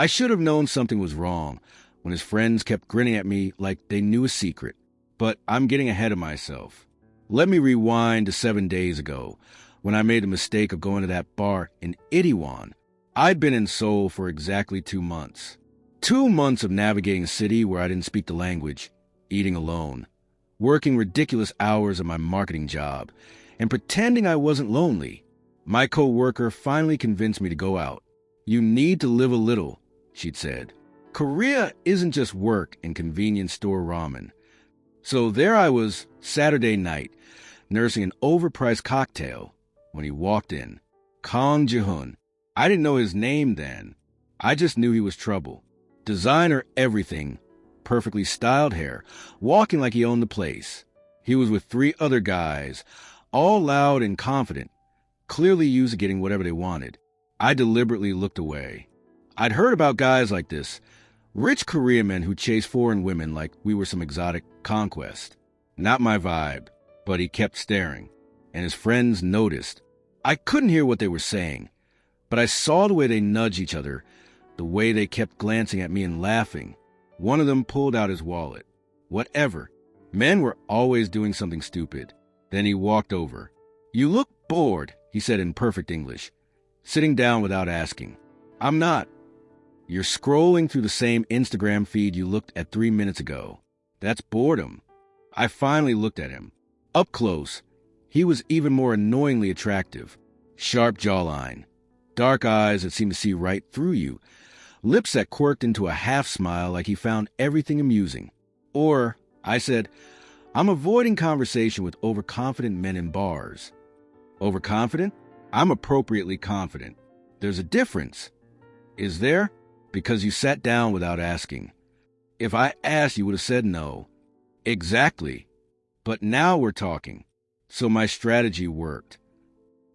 I should have known something was wrong when his friends kept grinning at me like they knew a secret. But I'm getting ahead of myself. Let me rewind to 7 days ago, when I made the mistake of going to that bar in Itaewon. I'd been in Seoul for exactly 2 months. 2 months of navigating a city where I didn't speak the language, eating alone, working ridiculous hours at my marketing job, and pretending I wasn't lonely. My co-worker finally convinced me to go out. "You need to live a little," she'd said. "Korea isn't just work and convenience store ramen." So there I was, Saturday night, nursing an overpriced cocktail, when he walked in. Kang Jihoon. I didn't know his name then. I just knew he was trouble. Designer everything, perfectly styled hair, walking like he owned the place. He was with 3 other guys, all loud and confident, clearly used to getting whatever they wanted. I deliberately looked away. I'd heard about guys like this, rich Korean men who chase foreign women like we were some exotic conquest. Not my vibe, but he kept staring, and his friends noticed. I couldn't hear what they were saying, but I saw the way they nudged each other, the way they kept glancing at me and laughing. One of them pulled out his wallet. Whatever. Men were always doing something stupid. Then he walked over. "You look bored," he said in perfect English, sitting down without asking. "I'm not." "You're scrolling through the same Instagram feed you looked at 3 minutes ago. That's boredom." I finally looked at him. Up close, he was even more annoyingly attractive. Sharp jawline, dark eyes that seemed to see right through you, lips that quirked into a half smile like he found everything amusing. Or, I said, I'm avoiding conversation with overconfident men in bars. Overconfident? I'm appropriately confident. There's a difference. Is there? Because you sat down without asking. If I asked, you would have said no. Exactly. But now we're talking. So my strategy worked.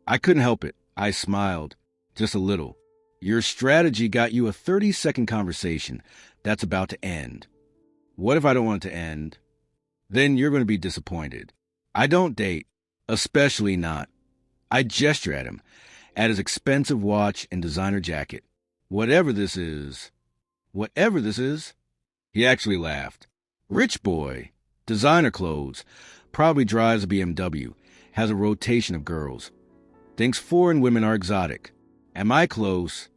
I couldn't help it. I smiled. Just a little. Your strategy got you a 30-second conversation that's about to end. What if I don't want it to end? Then you're going to be disappointed. I don't date, especially not. I gesture at him, at his expensive watch and designer jacket. Whatever this is. Whatever this is? He actually laughed. Rich boy. Designer clothes. Probably drives a BMW. Has a rotation of girls. Thinks foreign women are exotic. Am I close?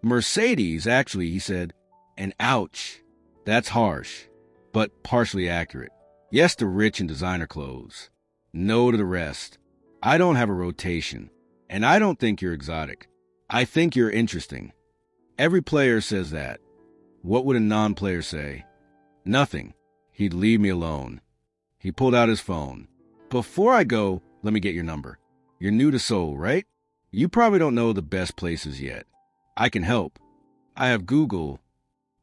Mercedes, actually, he said. And ouch. That's harsh, but partially accurate. Yes to rich and designer clothes. No to the rest. I don't have a rotation. And I don't think you're exotic. I think you're interesting. Every player says that. What would a non-player say? Nothing. He'd leave me alone. He pulled out his phone. Before I go, let me get your number. You're new to Seoul, right? You probably don't know the best places yet. I can help. I have Google.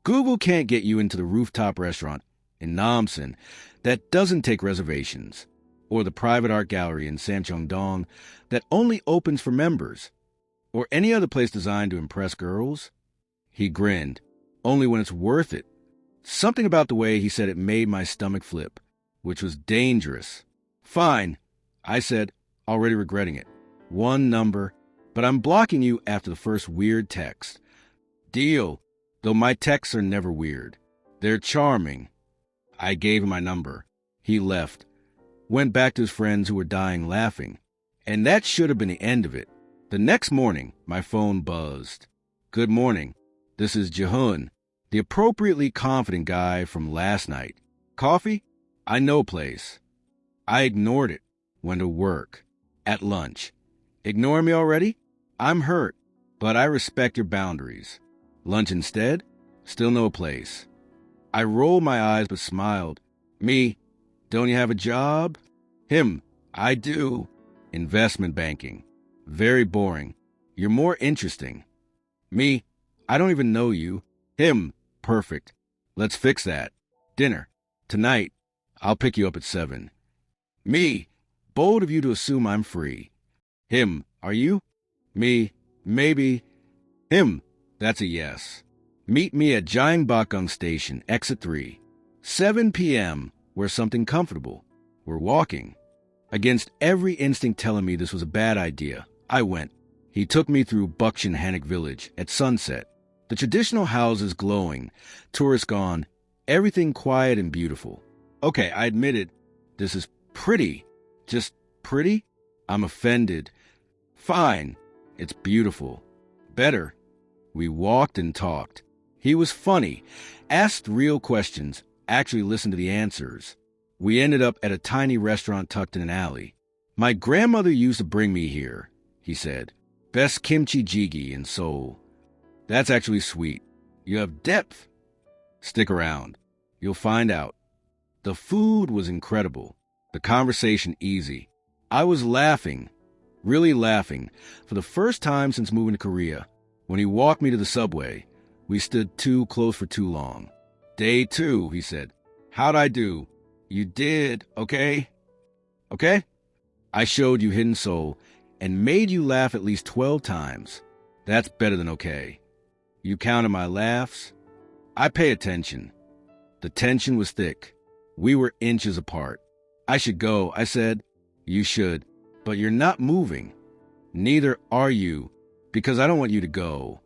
Google can't get you into the rooftop restaurant in Namsan that doesn't take reservations, or the private art gallery in Samcheong-dong that only opens for members, or any other place designed to impress girls. He grinned. Only when it's worth it. Something about the way he said it made my stomach flip, which was dangerous. Fine, I said, already regretting it. One number, but I'm blocking you after the first weird text. Deal, though my texts are never weird. They're charming. I gave him my number. He left, went back to his friends who were dying laughing. And that should have been the end of it. The next morning, my phone buzzed. Good morning. This is Jihoon, the appropriately confident guy from last night. Coffee? I know a place. I ignored it. Went to work. At lunch. Ignore me already? I'm hurt, but I respect your boundaries. Lunch instead? Still no place. I rolled my eyes but smiled. Me? Don't you have a job? Him? I do. Investment banking. Very boring. You're more interesting. Me? I don't even know you. Him? Perfect. Let's fix that. Dinner. Tonight. I'll pick you up at 7. Me? Bold of you to assume I'm free. Him? Are you? Me? Maybe. Him? That's a yes. Meet me at Gyeongbokgung Station, exit 3. 7 p.m. Wear something comfortable. We're walking. Against every instinct telling me this was a bad idea, I went. He took me through Bukshin Hanok Village at sunset. The traditional houses glowing, tourists gone, everything quiet and beautiful. Okay, I admit it. This is pretty. Just pretty? I'm offended. Fine. It's beautiful. Better. We walked and talked. He was funny, asked real questions, actually listened to the answers. We ended up at a tiny restaurant tucked in an alley. My grandmother used to bring me here, he said. Best kimchi jjigae in Seoul. That's actually sweet. You have depth. Stick around. You'll find out. The food was incredible. The conversation easy. I was laughing, really laughing, for the first time since moving to Korea. When he walked me to the subway, we stood too close for too long. Day 2, he said. How'd I do? You did, okay? Okay? I showed you Hidden Soul and made you laugh at least 12 times. That's better than okay. You counted my laughs? I pay attention. The tension was thick. We were inches apart. I should go, I said. You should, but you're not moving. Neither are you, because I don't want you to go.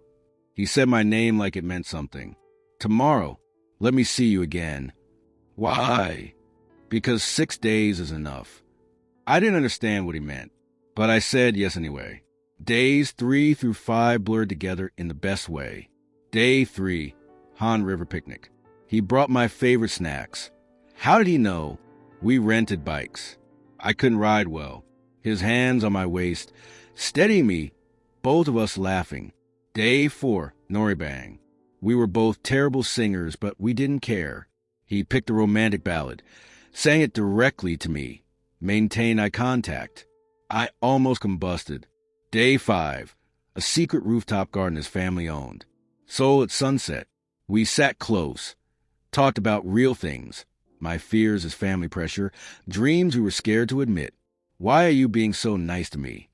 He said my name like it meant something. Tomorrow, let me see you again. Why? Because 6 days is enough. I didn't understand what he meant, but I said yes anyway. Days 3 through 5 blurred together in the best way. Day 3, Han River picnic. He brought my favorite snacks. How did he know? We rented bikes. I couldn't ride well. His hands on my waist, steadying me, both of us laughing. Day 4, Noribang. We were both terrible singers, but we didn't care. He picked a romantic ballad, sang it directly to me, maintained eye contact. I almost combusted. Day 5, a secret rooftop garden his family owned. Seoul at sunset. We sat close, talked about real things. My fears as family pressure, dreams we were scared to admit. Why are you being so nice to me?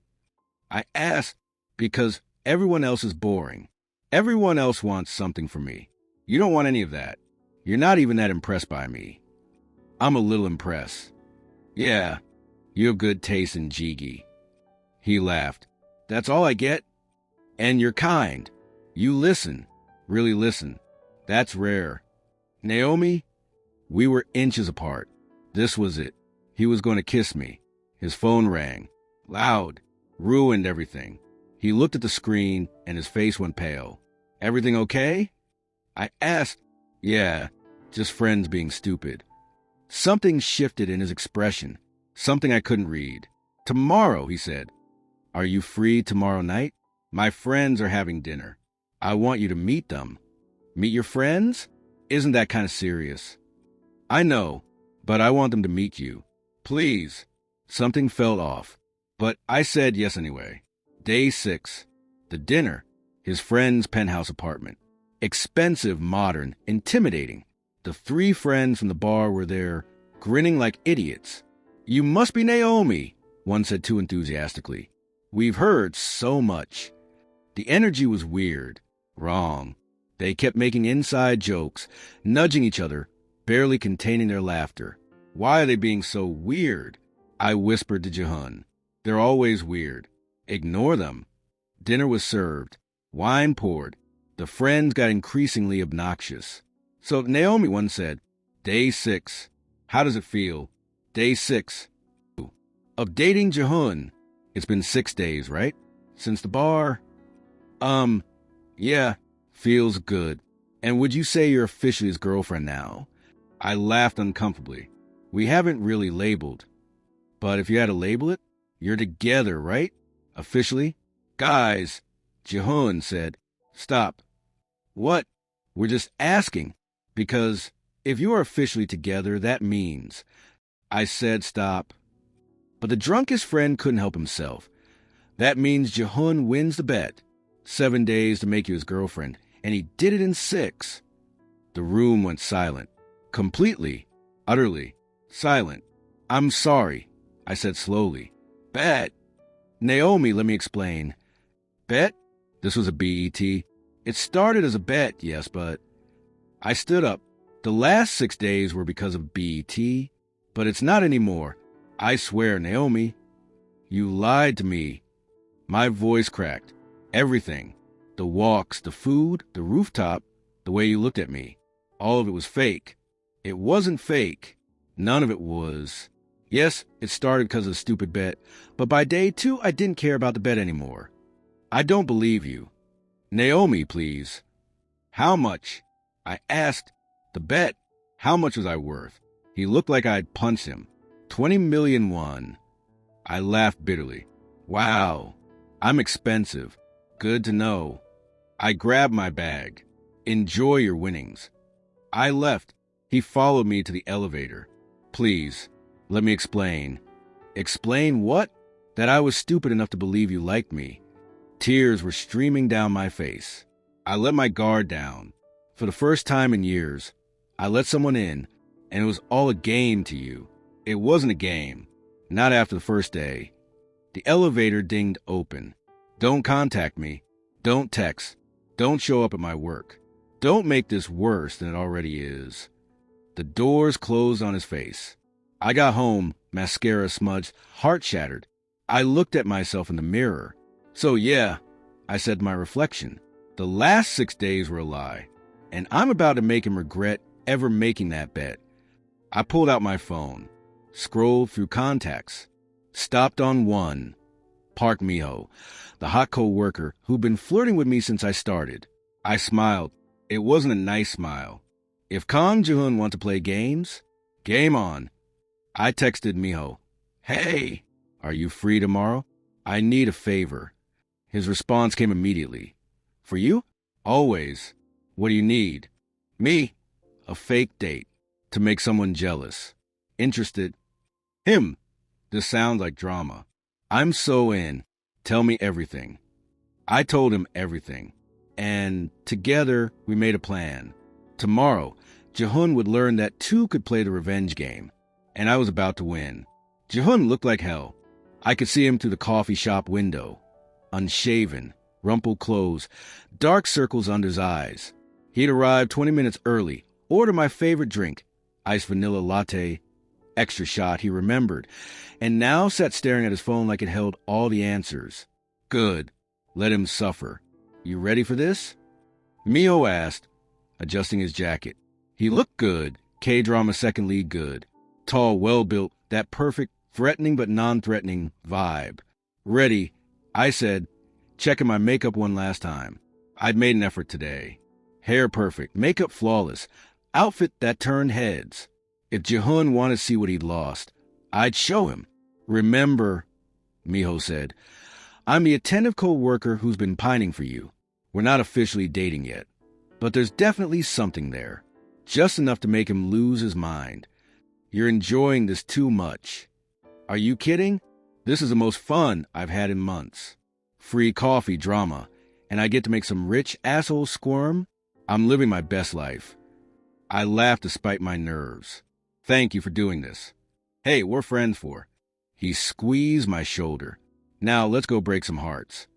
I asked because everyone else is boring. Everyone else wants something from me. You don't want any of that. You're not even that impressed by me. I'm a little impressed. Yeah, you have good taste in jjigae. He laughed. That's all I get? And you're kind. You listen. Really listen. That's rare. Naomi? We were inches apart. This was it. He was going to kiss me. His phone rang. Loud. Ruined everything. He looked at the screen and his face went pale. Everything okay? I asked. Yeah, just friends being stupid. Something shifted in his expression. Something I couldn't read. Tomorrow, he said. Are you free tomorrow night? My friends are having dinner. I want you to meet them. Meet your friends? Isn't that kind of serious? I know, but I want them to meet you. Please. Something felt off, but I said yes anyway. Day 6. The dinner. His friend's penthouse apartment. Expensive, modern, intimidating. The 3 friends from the bar were there, grinning like idiots. You must be Naomi, one said too enthusiastically. We've heard so much. The energy was weird. Wrong. They kept making inside jokes, nudging each other, barely containing their laughter. Why are they being so weird? I whispered to Jihoon. They're always weird. Ignore them. Dinner was served. Wine poured. The friends got increasingly obnoxious. So Naomi, one said, Day 6. How does it feel? Day 6. Of dating Jihoon. It's been 6 days, right? Since the bar? Yeah, feels good. And would you say you're officially his girlfriend now? I laughed uncomfortably. We haven't really labeled. But if you had to label it, you're together, right? Officially? Guys, Jihoon said. Stop. What? We're just asking. Because if you are officially together, that means. I said stop. But the drunkest friend couldn't help himself. That means Jihoon wins the bet. 7 days to make you his girlfriend, and he did it in 6. The room went silent. Completely, utterly, silent. I'm sorry, I said slowly. Bet. Naomi, let me explain. Bet? This was a BET. It started as a bet, yes, but... I stood up. The last 6 days were because of BET, but it's not anymore. I swear, Naomi. You lied to me. My voice cracked. Everything. The walks, the food, the rooftop, the way you looked at me. All of it was fake. It wasn't fake. None of it was. Yes, it started because of the stupid bet, but by day 2, I didn't care about the bet anymore. I don't believe you. Naomi, please. How much? I asked. The bet. How much was I worth? He looked like I'd punched him. 20 million won. I laughed bitterly. Wow. I'm expensive. Good to know. I grabbed my bag. Enjoy your winnings. I left. He followed me to the elevator. Please, let me explain. Explain what? That I was stupid enough to believe you liked me. Tears were streaming down my face. I let my guard down. For the first time in years, I let someone in, and it was all a game to you. It wasn't a game. Not after the first day. The elevator dinged open. Don't contact me. Don't text. Don't show up at my work. Don't make this worse than it already is. The doors closed on his face. I got home, mascara smudged, heart shattered. I looked at myself in the mirror. So yeah, I said to my reflection, the last 6 days were a lie, and I'm about to make him regret ever making that bet. I pulled out my phone, scrolled through contacts, stopped on one. Park Miho, the hot co-worker who'd been flirting with me since I started. I smiled. It wasn't a nice smile. If Kang Jihoon want to play games, game on. I texted Miho, hey, are you free tomorrow? I need a favor. His response came immediately. For you? Always. What do you need? Me. A fake date. To make someone jealous. Interested. Him. This sounds like drama. I'm so in. Tell me everything. I told him everything. And together we made a plan. Tomorrow, Jihoon would learn that two could play the revenge game. And I was about to win. Jihoon looked like hell. I could see him through the coffee shop window. Unshaven, rumpled clothes, dark circles under his eyes. He'd arrived 20 minutes early, ordered my favorite drink, iced vanilla latte, extra shot, he remembered, and now sat staring at his phone like it held all the answers. Good. Let him suffer. You ready for this? Mio asked, adjusting his jacket. He looked good, K-drama second lead good. Tall, well-built, that perfect, threatening but non-threatening vibe. Ready, I said, checking my makeup one last time. I'd made an effort today. Hair perfect, makeup flawless, outfit that turned heads. If Jihoon wanted to see what he'd lost, I'd show him. Remember, Miho said, I'm the attentive co-worker who's been pining for you. We're not officially dating yet, but there's definitely something there. Just enough to make him lose his mind. You're enjoying this too much. Are you kidding? This is the most fun I've had in months. Free coffee drama, and I get to make some rich asshole squirm? I'm living my best life. I laughed despite my nerves. Thank you for doing this. Hey, we're friends for. He squeezed my shoulder. Now let's go break some hearts.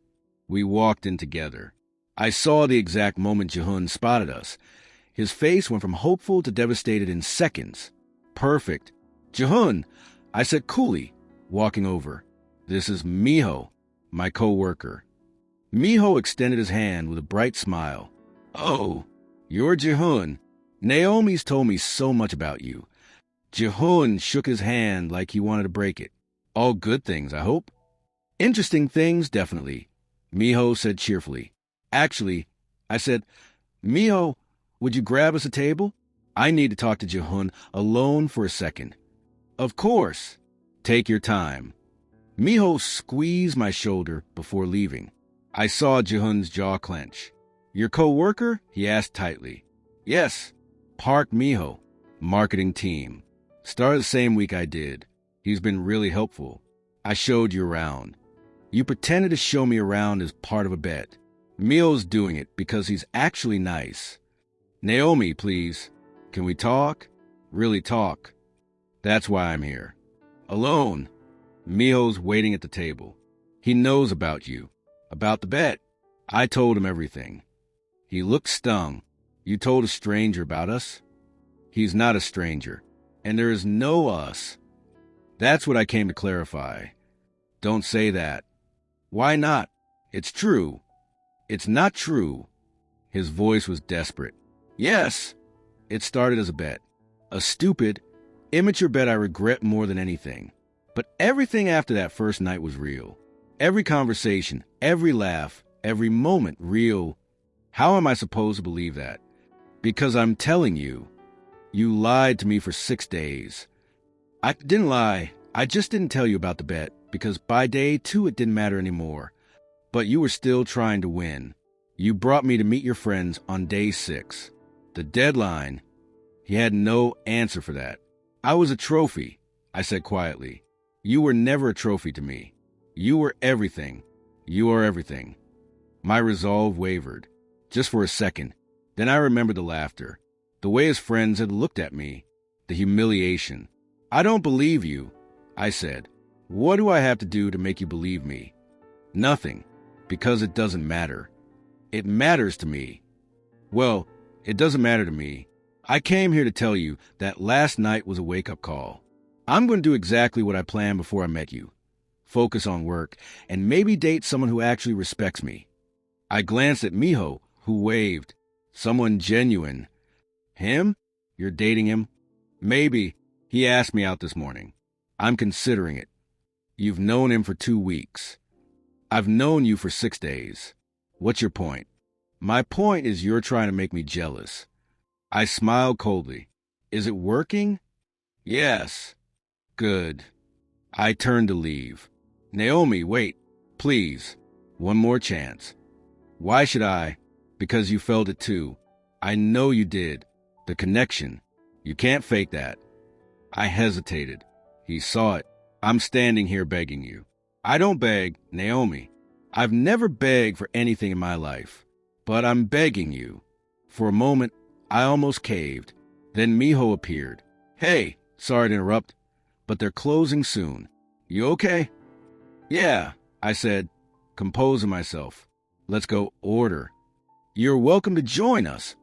We walked in together. I saw the exact moment Jihoon spotted us. His face went from hopeful to devastated in seconds. Perfect. Jihoon, I said coolly, walking over. This is Miho, my co-worker. Miho extended his hand with a bright smile. Oh, you're Jihoon. Naomi's told me so much about you. Jihoon shook his hand like he wanted to break it. All good things, I hope. Interesting things, definitely, Miho said cheerfully. Actually, I said, Miho, would you grab us a table? I need to talk to Jihoon alone for a second. Of course. Take your time. Miho squeezed my shoulder before leaving. I saw Jihoon's jaw clench. Your co-worker? He asked tightly. Yes. Park Miho, marketing team. Started the same week I did. He's been really helpful. I showed you around. You pretended to show me around as part of a bet. Miho's doing it because he's actually nice. Naomi, please. Can we talk? Really talk. That's why I'm here. Alone. Miho's waiting at the table. He knows about you. About the bet. I told him everything. He looked stung. You told a stranger about us? He's not a stranger. And there is no us. That's what I came to clarify. Don't say that. Why not? It's true. It's not true. His voice was desperate. Yes, it started as a bet. A stupid, immature bet I regret more than anything. But everything after that first night was real. Every conversation, every laugh, every moment real. How am I supposed to believe that? Because I'm telling you, you lied to me for 6 days. I didn't lie. I just didn't tell you about the bet, because by day 2 it didn't matter anymore. But you were still trying to win. You brought me to meet your friends on day 6. The deadline. He had no answer for that. I was a trophy, I said quietly. You were never a trophy to me. You were everything. You are everything. My resolve wavered, just for a second. Then I remembered the laughter, the way his friends had looked at me, the humiliation. I don't believe you, I said. What do I have to do to make you believe me? Nothing, because it doesn't matter. It matters to me. Well, it doesn't matter to me. I came here to tell you that last night was a wake-up call. I'm going to do exactly what I planned before I met you. Focus on work, and maybe date someone who actually respects me. I glanced at Miho, who waved. Someone genuine. Him? You're dating him? Maybe. He asked me out this morning. I'm considering it. You've known him for 2 weeks. I've known you for 6 days. What's your point? My point is you're trying to make me jealous. I smiled coldly. Is it working? Yes. Good. I turned to leave. Naomi, wait. Please. One more chance. Why should I? Because you felt it too. I know you did. The connection. You can't fake that. I hesitated. He saw it. I'm standing here begging you. I don't beg, Naomi. I've never begged for anything in my life. But I'm begging you. For a moment, I almost caved. Then Miho appeared. Hey, sorry to interrupt, but they're closing soon. You okay? Yeah, I said, composing myself. Let's go order. You're welcome to join us,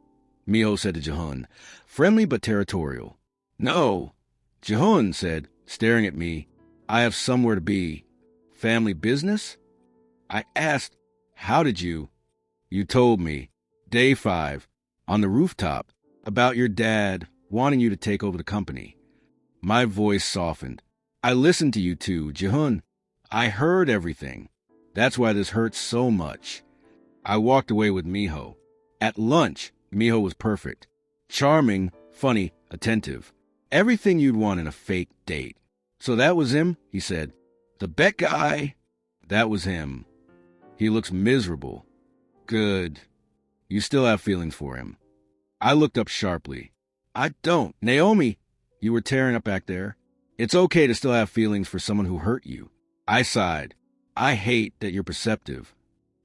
Miho said to Jihoon, friendly but territorial. No, Jihoon said, staring at me. I have somewhere to be. Family business? I asked, how did you? You told me, day 5, on the rooftop, about your dad wanting you to take over the company. My voice softened. I listened to you too, Jihoon. I heard everything. That's why this hurts so much. I walked away with Miho. At lunch, Miho was perfect. Charming, funny, attentive. Everything you'd want in a fake date. So that was him, he said. The bet guy? That was him. He looks miserable. Good. You still have feelings for him. I looked up sharply. I don't. Naomi, you were tearing up back there. It's okay to still have feelings for someone who hurt you. I sighed. I hate that you're perceptive.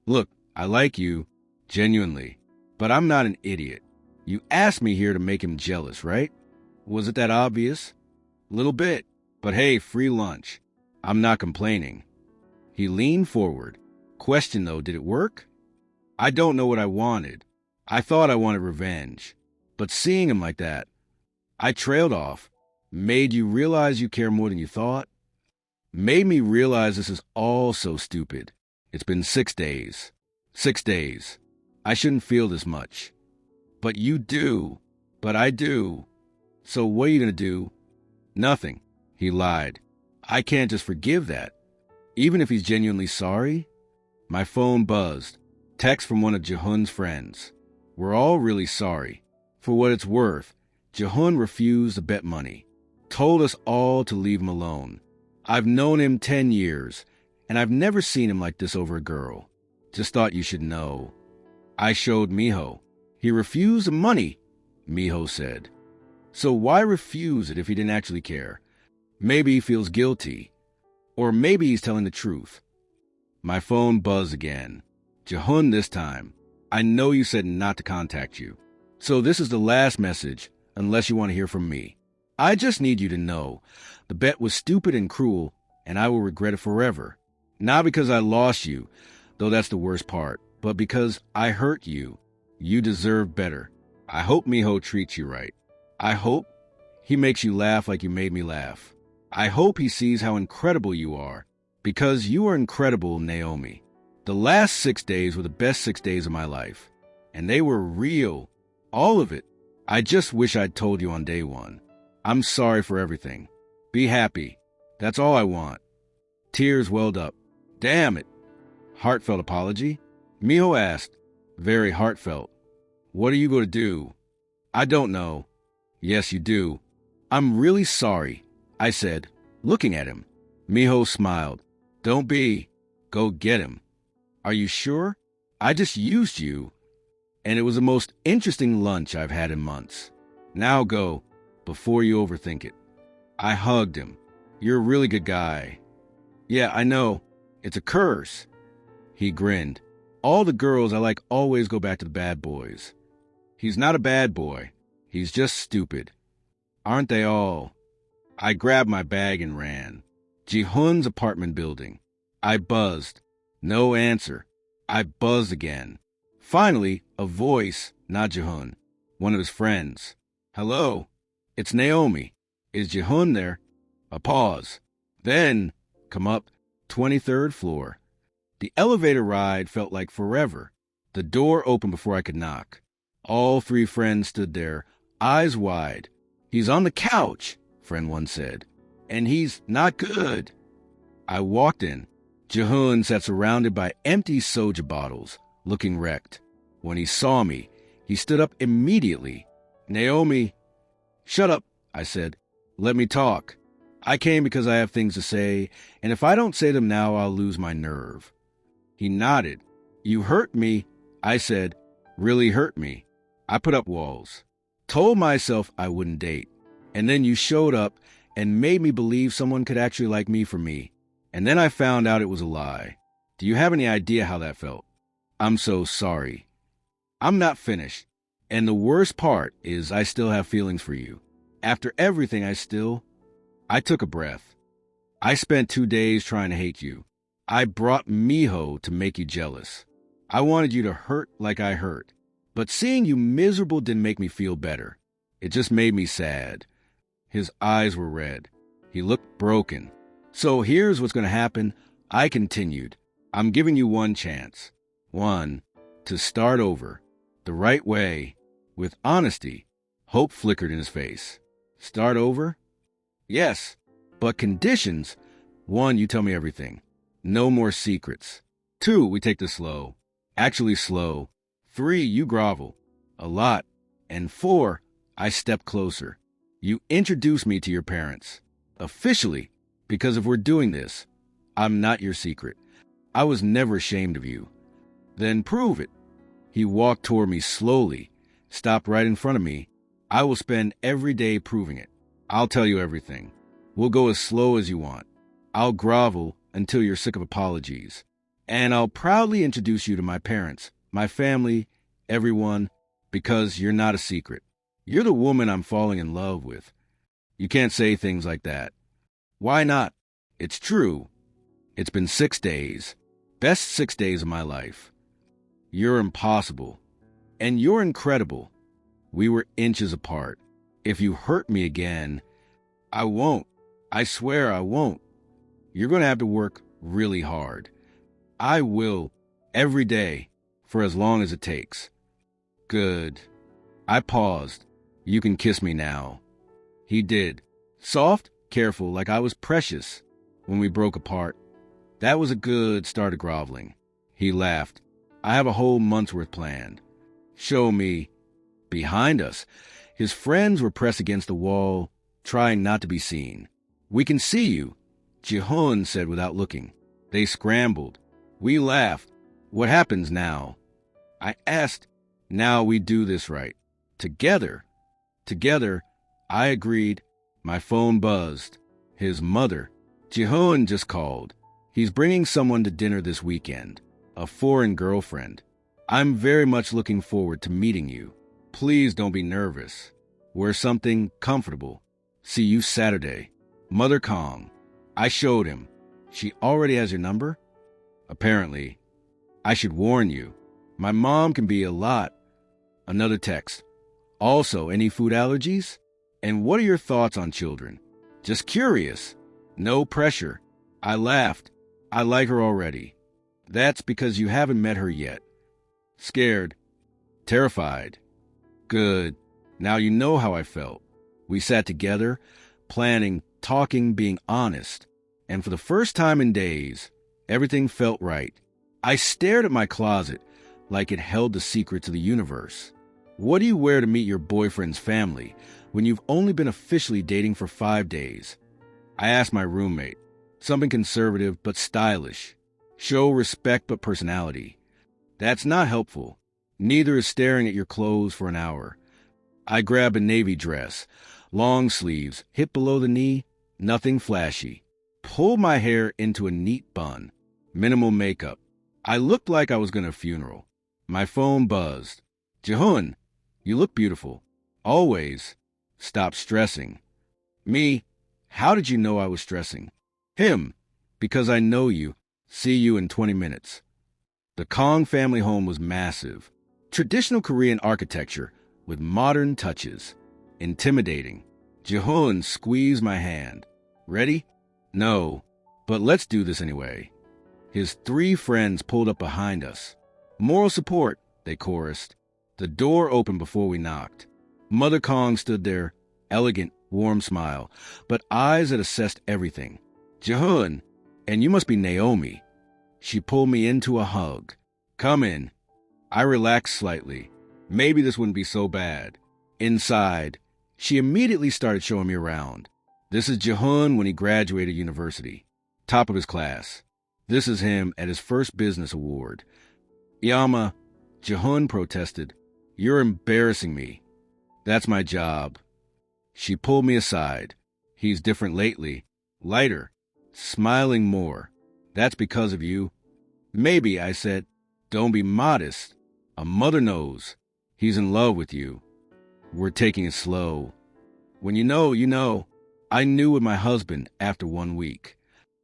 Look, I like you, genuinely, but I'm not an idiot. You asked me here to make him jealous, right? Was it that obvious? Little bit, but hey, free lunch. I'm not complaining. He leaned forward. Question though, did it work? I don't know what I wanted. I thought I wanted revenge, but seeing him like that, I trailed off. Made you realize you care more than you thought? Made me realize this is all so stupid. It's been 6 days. 6 days. I shouldn't feel this much. But you do. But I do. So what are you going to do? Nothing. He lied. I can't just forgive that. Even if he's genuinely sorry? My phone buzzed. Text from one of Jihoon's friends. We're all really sorry. For what it's worth, Jihoon refused to bet money. Told us all to leave him alone. I've known him 10 years, and I've never seen him like this over a girl. Just thought you should know. I showed Miho. He refused the money, Miho said. So why refuse it if he didn't actually care? Maybe he feels guilty. Or maybe he's telling the truth. My phone buzzed again. Jihoon this time. I know you said not to contact you. So this is the last message, unless you want to hear from me. I just need you to know the bet was stupid and cruel, and I will regret it forever. Not because I lost you, though that's the worst part, but because I hurt you. You deserve better. I hope Miho treats you right. I hope he makes you laugh like you made me laugh. I hope he sees how incredible you are, because you are incredible, Naomi. The last 6 days were the best 6 days of my life. And they were real. All of it. I just wish I'd told you on day one. I'm sorry for everything. Be happy. That's all I want. Tears welled up. Damn it. Heartfelt apology? Miho asked. Very heartfelt. What are you going to do? I don't know. Yes, you do. I'm really sorry, I said, looking at him. Miho smiled. Don't be. Go get him. Are you sure? I just used you. And it was the most interesting lunch I've had in months. Now go, before you overthink it. I hugged him. You're a really good guy. Yeah, I know. It's a curse. He grinned. All the girls I like always go back to the bad boys. He's not a bad boy. He's just stupid. Aren't they all? I grabbed my bag and ran. Jihoon's apartment building. I buzzed. No answer. I buzzed again. Finally, a voice, not Jihoon, one of his friends. Hello, it's Naomi. Is Jihoon there? A pause. Then, come up, 23rd floor. The elevator ride felt like forever. The door opened before I could knock. All three friends stood there, eyes wide. He's on the couch, friend one said. And he's not good. I walked in. Jihoon sat surrounded by empty soju bottles, looking wrecked. When he saw me, he stood up immediately. Naomi. Shut up, I said. Let me talk. I came because I have things to say, and if I don't say them now, I'll lose my nerve. He nodded. You hurt me, I said. Really hurt me. I put up walls. Told myself I wouldn't date. And then you showed up and made me believe someone could actually like me for me. And then I found out it was a lie. Do you have any idea how that felt? I'm so sorry. I'm not finished. And the worst part is I still have feelings for you. After everything, I took a breath. I spent 2 days trying to hate you. I brought Miho to make you jealous. I wanted you to hurt like I hurt. But seeing you miserable didn't make me feel better. It just made me sad. His eyes were red. He looked broken. So here's what's going to happen. I continued. I'm giving you one chance. One, to start over. The right way. With honesty. Hope flickered in his face. Start over? Yes, but conditions. 1, you tell me everything. No more secrets. 2, we take this slow. Actually slow. 3, you grovel. A lot. And 4, I step closer. You introduce me to your parents. Officially, because if we're doing this, I'm not your secret. I was never ashamed of you. Then prove it. He walked toward me slowly, stopped right in front of me. I will spend every day proving it. I'll tell you everything. We'll go as slow as you want. I'll grovel until you're sick of apologies. And I'll proudly introduce you to my parents, my family, everyone, because you're not a secret. You're the woman I'm falling in love with. You can't say things like that. Why not? It's true. It's been 6 days. Best 6 days of my life. You're impossible. And you're incredible. We were inches apart. If you hurt me again, I won't. I swear I won't. You're going to have to work really hard. I will, every day, for as long as it takes. Good. I paused. You can kiss me now. He did. Soft, careful, like I was precious. When we broke apart, that was a good start of groveling. He laughed. I have a whole month's worth planned. Show me. Behind us, his friends were pressed against the wall, trying not to be seen. We can see you, Jihoon said without looking. They scrambled. We laughed. What happens now? I asked. Now we do this right. Together. Together, I agreed. My phone buzzed. His mother. Jihoon just called. He's bringing someone to dinner this weekend. A foreign girlfriend. I'm very much looking forward to meeting you. Please don't be nervous. Wear something comfortable. See you Saturday. Mother Kang. I showed him. She already has your number? Apparently. I should warn you. My mom can be a lot. Another text. Also, any food allergies? And what are your thoughts on children? Just curious. No pressure. I laughed. I like her already. That's because you haven't met her yet. Scared. Terrified. Good. Now you know how I felt. We sat together, planning, talking, being honest. And for the first time in days, everything felt right. I stared at my closet like it held the secret to the universe. What do you wear to meet your boyfriend's family when you've only been officially dating for 5 days? I asked my roommate. Something conservative but stylish. Show respect but personality. That's not helpful. Neither is staring at your clothes for an hour. I grabbed a navy dress. Long sleeves, hip below the knee, nothing flashy. Pulled my hair into a neat bun. Minimal makeup. I looked like I was going to a funeral. My phone buzzed. Jihoon, you look beautiful. Always. Stop stressing. Me, how did you know I was stressing? Him, because I know you. See you in 20 minutes. The Kang family home was massive. Traditional Korean architecture with modern touches. Intimidating. Jihoon squeezed my hand. Ready? No, but let's do this anyway. His 3 friends pulled up behind us. Moral support, they chorused. The door opened before we knocked. Mother Kang stood there, elegant, warm smile, but eyes that assessed everything. Jihoon, and you must be Naomi. She pulled me into a hug. Come in. I relaxed slightly. Maybe this wouldn't be so bad. Inside, she immediately started showing me around. This is Jihoon when he graduated university. Top of his class. This is him at his first business award. Yama, Jihoon protested. You're embarrassing me. That's my job. She pulled me aside. He's different lately. Lighter. Smiling more. That's because of you. Maybe, I said. Don't be modest. A mother knows. He's in love with you. We're taking it slow. When you know, you know. I knew with my husband after 1 week.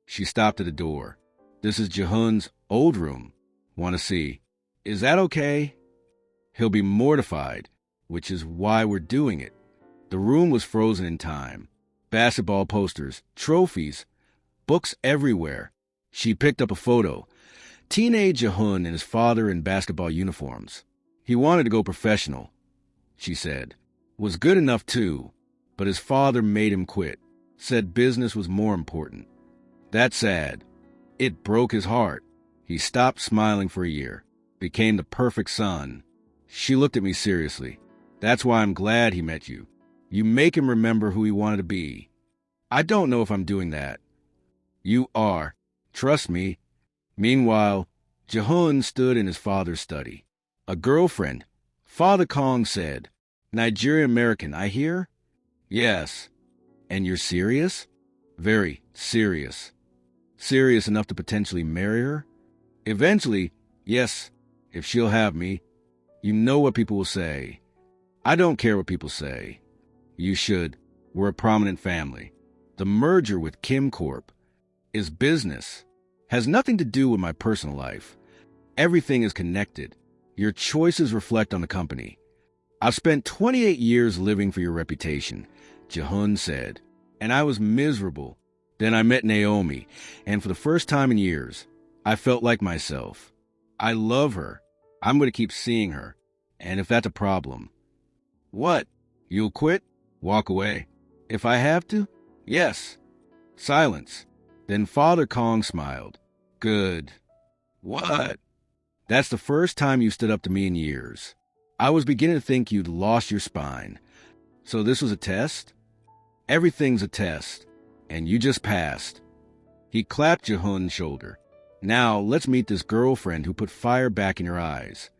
She stopped at the door. This is Jihoon's old room. Want to see? Is that okay? He'll be mortified, which is why we're doing it. The room was frozen in time. Basketball posters, trophies, books everywhere. She picked up a photo. Teenage Jihoon and his father in basketball uniforms. He wanted to go professional, she said. Was good enough too, but his father made him quit. Said business was more important. That's sad. It broke his heart. He stopped smiling for a year. Became the perfect son. She looked at me seriously. That's why I'm glad he met you. You make him remember who he wanted to be. I don't know if I'm doing that. You are. Trust me. Meanwhile, Jihoon stood in his father's study. A girlfriend. Father Kang said. Nigerian-American, I hear? Yes. And you're serious? Very serious. Serious enough to potentially marry her? Eventually, yes, if she'll have me. You know what people will say. I don't care what people say. You should. We're a prominent family. The merger with Kim Corp is business. Has nothing to do with my personal life. Everything is connected. Your choices reflect on the company. I've spent 28 years living for your reputation, Jihoon said, and I was miserable. Then I met Naomi, and for the first time in years, I felt like myself. I love her. I'm going to keep seeing her. And if that's a problem. What? You'll quit? Walk away? If I have to? Yes. Silence. Then Father Kang smiled. Good. What? That's the first time you stood up to me in years. I was beginning to think you'd lost your spine. So this was a test? Everything's a test. And you just passed. He clapped Jihoon's shoulder. Now let's meet this girlfriend who put fire back in your eyes.